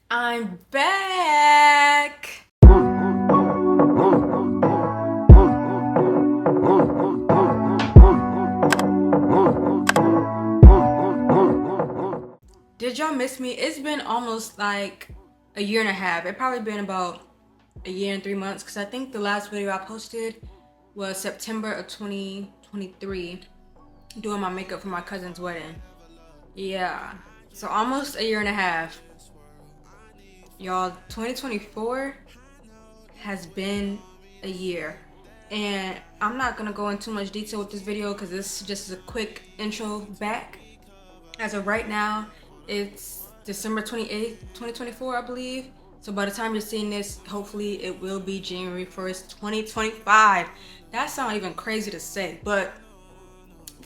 I'm back. Did y'all miss me? It's been almost like a year and a half. It probably been about a year and 3 months because I think the last video I posted was September of 2023 doing my makeup for my cousin's wedding. Yeah, so almost a year and a half. Y'all, 2024 has been a year. And I'm not gonna go into too much detail with this video because this just is a quick intro back. As of right now, it's December 28th, 2024, I believe. So by the time you're seeing this, hopefully it will be January 1st, 2025. That sounds even crazy to say, but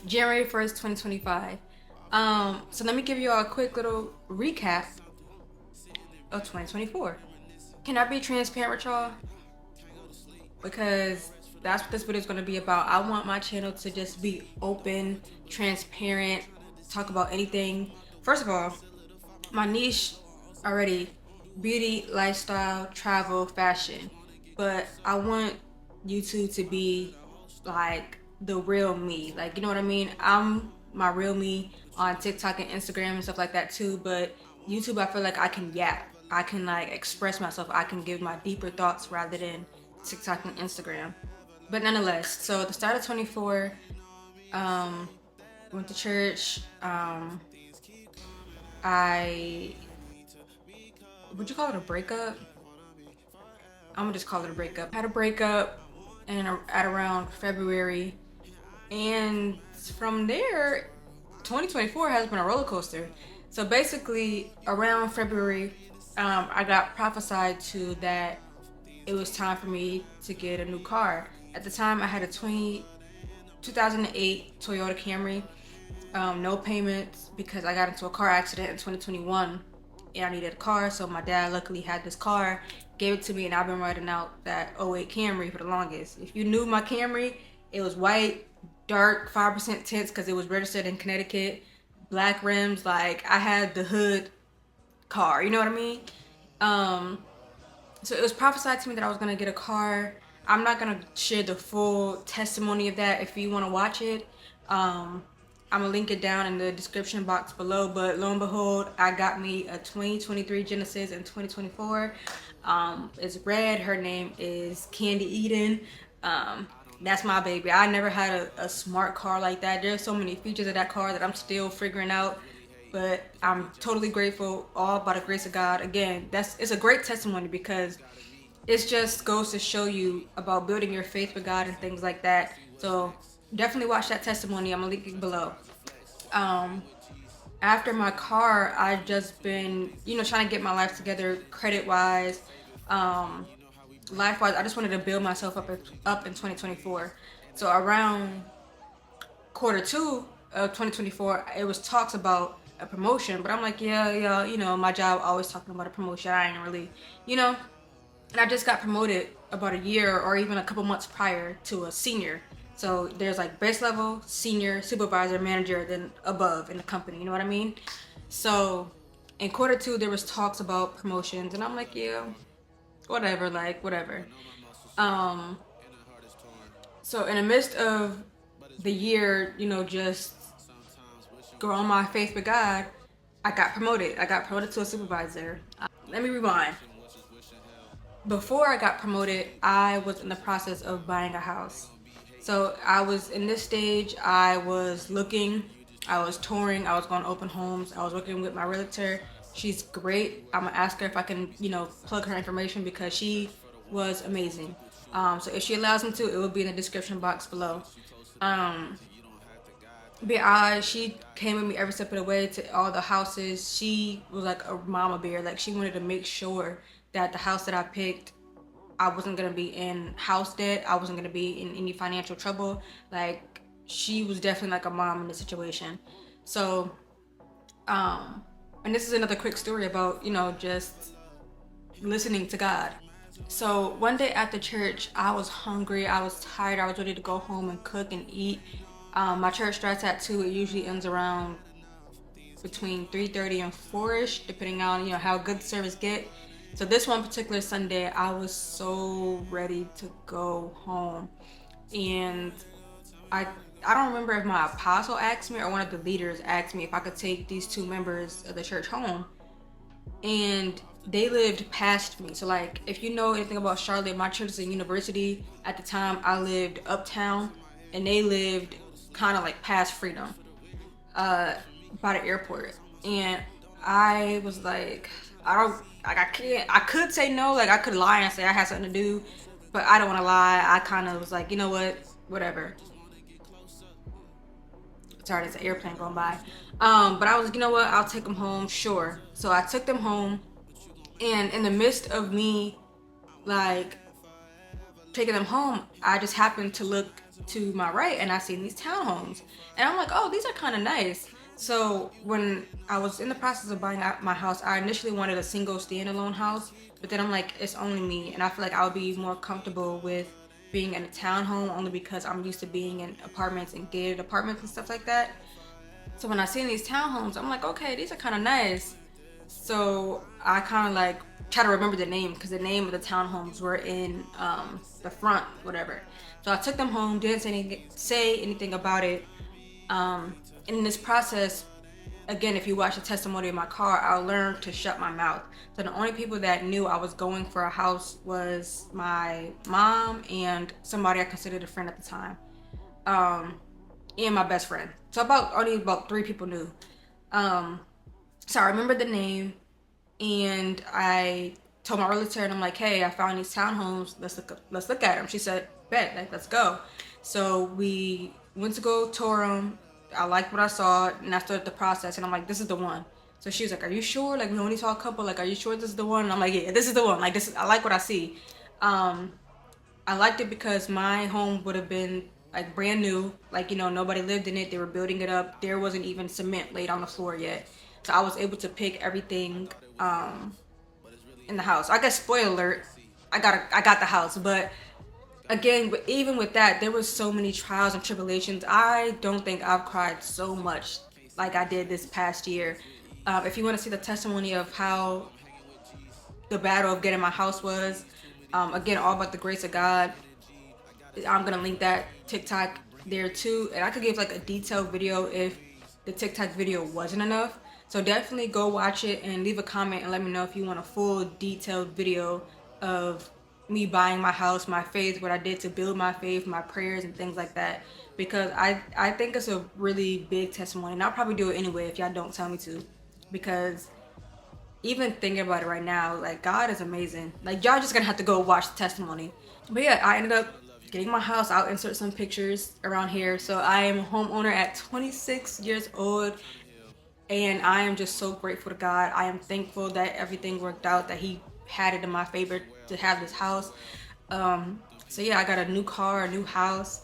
January 1st, 2025. So let me give you all a quick little recap of 2024. Can I be transparent with y'all? Because that's what this video is going to be about. I want my channel to just be open, transparent, talk about anything. First of all, my niche already, beauty, lifestyle, travel, fashion. But I want YouTube to be like the real me. Like, you know what I mean? I'm my real me on TikTok and Instagram and stuff like that too. But YouTube, I feel like I can yap. I can like express myself. I can give my deeper thoughts rather than TikTok and Instagram. But nonetheless, so at the start of 24, went to church. I would you call it a breakup? I'm gonna just call it a breakup. Had a breakup and at around February, and from there, 2024 has been a roller coaster. So basically, around February, I got prophesied to that it was time for me to get a new car. At the time, I had a 2008 Toyota Camry, no payments because I got into a car accident in 2021 and I needed a car. So my dad luckily had this car, gave it to me, and I've been riding out that '08 Camry for the longest. If you knew my Camry, it was white, dark, 5% tints because it was registered in Connecticut, black rims. Like I had the hood car, you know what I mean? So it was prophesied to me that I was gonna get a car. I'm not gonna share the full testimony of that. If you want to watch it, I'm gonna link it down in the description box below. But lo and behold, I got me a 2023 Genesis in 2024. It's red. Her name is Candy Eden. That's my baby. I never had a smart car like that. There's so many features of that car that I'm still figuring out. But I'm totally grateful, all by the grace of God. Again, it's a great testimony because it just goes to show you about building your faith with God and things like that. So definitely watch that testimony. I'm gonna link it below. After my car, I've just been, trying to get my life together, credit wise, life wise. I just wanted to build myself up in 2024. So around quarter two of 2024, it was talks about a promotion, but I'm like, yeah, my job always talking about a promotion. I ain't really, and I just got promoted about a year or even a couple months prior to a senior. So there's like base level, senior, supervisor, manager, then above in the company. You know what I mean? So in quarter two, there was talks about promotions, and I'm like, yeah, whatever, like whatever. Um, so in the midst of the year, just growing my faith with God, I got promoted. I got promoted to a supervisor. Let me rewind. Before I got promoted, I was in the process of buying a house. So I was in this stage, I was looking, I was touring, I was going to open homes, I was working with my realtor. She's great. I'm gonna ask her if I can, plug her information because she was amazing. So if she allows me to, it will be in the description box below. But she came with me every step of the way to all the houses. She was like a mama bear. Like she wanted to make sure that the house that I picked, I wasn't gonna be in house debt. I wasn't gonna be in any financial trouble. Like she was definitely like a mom in the situation. So, and this is another quick story about just listening to God. So one day at the church, I was hungry, I was tired, I was ready to go home and cook and eat. My church starts at 2. It usually ends around between 3:30 and 4ish, depending on how good the service get. So this one particular Sunday, I was so ready to go home, and I I don't remember if my apostle asked me or one of the leaders asked me if I could take these two members of the church home, and they lived past me. So like, if you know anything about Charlotte, my church is a university. At the time, I lived uptown, and they lived kind of like past Freedom, by the airport. And I was like, I can't. I could say no, like I could lie and say I had something to do, but I don't want to lie. I kind of was like, you know what, whatever. Sorry, there's an airplane going by. But I was like, you know what, I'll take them home, sure. So I took them home, and in the midst of me, like, taking them home, I just happened to look to my right and I seen these townhomes. And I'm like, oh, these are kind of nice. So when I was in the process of buying out my house, I initially wanted a single standalone house, but then I'm like, it's only me, and I feel like I would be more comfortable with being in a townhome only because I'm used to being in apartments and gated apartments and stuff like that. So when I seen these townhomes, I'm like, okay, these are kind of nice. So I kind of like try to remember the name, because the name of the townhomes were in the front, whatever. So I took them home, didn't say anything about it. And in this process, again, if you watch the testimony in my car, I learned to shut my mouth. So the only people that knew I was going for a house was my mom and somebody I considered a friend at the time, and my best friend. So only about 3 people knew. So I remembered the name, and I told my realtor, and I'm like, hey, I found these townhomes. Let's look at them. She said, bet, like, let's go. So we went to go tour them. I liked what I saw, and I started the process, and I'm like, this is the one. So she was like, are you sure? Like, we only saw a couple. Like, are you sure this is the one? And I'm like, yeah, this is the one. Like, I like what I see. I liked it because my home would have been like brand new. Like, nobody lived in it. They were building it up. There wasn't even cement laid on the floor yet. So I was able to pick everything in the house. I guess, spoiler alert, I got the house. But again, even with that, there was so many trials and tribulations. I don't think I've cried so much like I did this past year. If you want to see the testimony of how the battle of getting my house was, again, all about the grace of God, I'm gonna link that TikTok there too. And I could give like a detailed video if the TikTok video wasn't enough. So definitely go watch it and leave a comment and let me know if you want a full detailed video of me buying my house, my faith, what I did to build my faith, my prayers and things like that. Because I think it's a really big testimony, and I'll probably do it anyway if y'all don't tell me to. Because even thinking about it right now, like, God is amazing. Like, y'all just gonna have to go watch the testimony. But yeah, I ended up getting my house. I'll insert some pictures around here. So I am a homeowner at 26 years old, and I am just so grateful to God. I am thankful that everything worked out, that He had it in my favor to have this house. So yeah, I got a new car, a new house,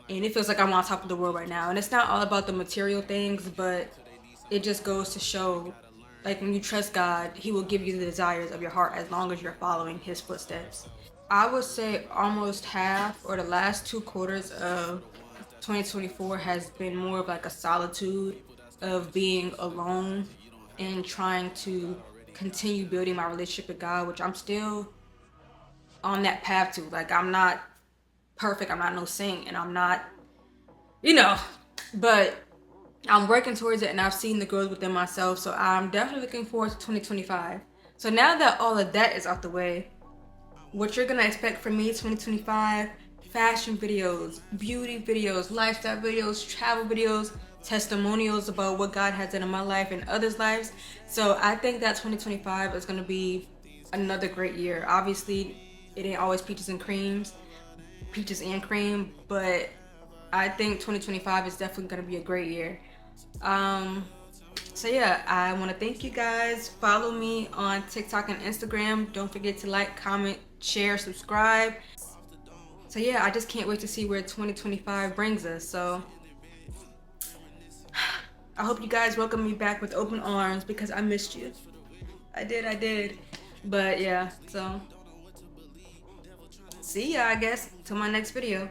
and it feels like I'm on top of the world right now. And it's not all about the material things, but it just goes to show, like, when you trust God, He will give you the desires of your heart as long as you're following His footsteps. I would say almost half, or the last 2 quarters of 2024 has been more of like a solitude of being alone and trying to continue building my relationship with God, which I'm still on that path to. Like, I'm not perfect, I'm not no saint, and I'm not, but I'm working towards it, and I've seen the growth within myself. So I'm definitely looking forward to 2025. So now that all of that is out the way, what you're gonna expect from me 2025: fashion videos, beauty videos, lifestyle videos, travel videos, testimonials about what God has done in my life and others' lives. So I think that 2025 is gonna be another great year. Obviously, it ain't always peaches and cream, but I think 2025 is definitely gonna be a great year. So yeah, I want to thank you guys. Follow me on TikTok and Instagram. Don't forget to like, comment, share, subscribe. So yeah, I just can't wait to see where 2025 brings us. So I hope you guys welcome me back with open arms, because I missed you. I did. But yeah, so see ya, I guess, till my next video.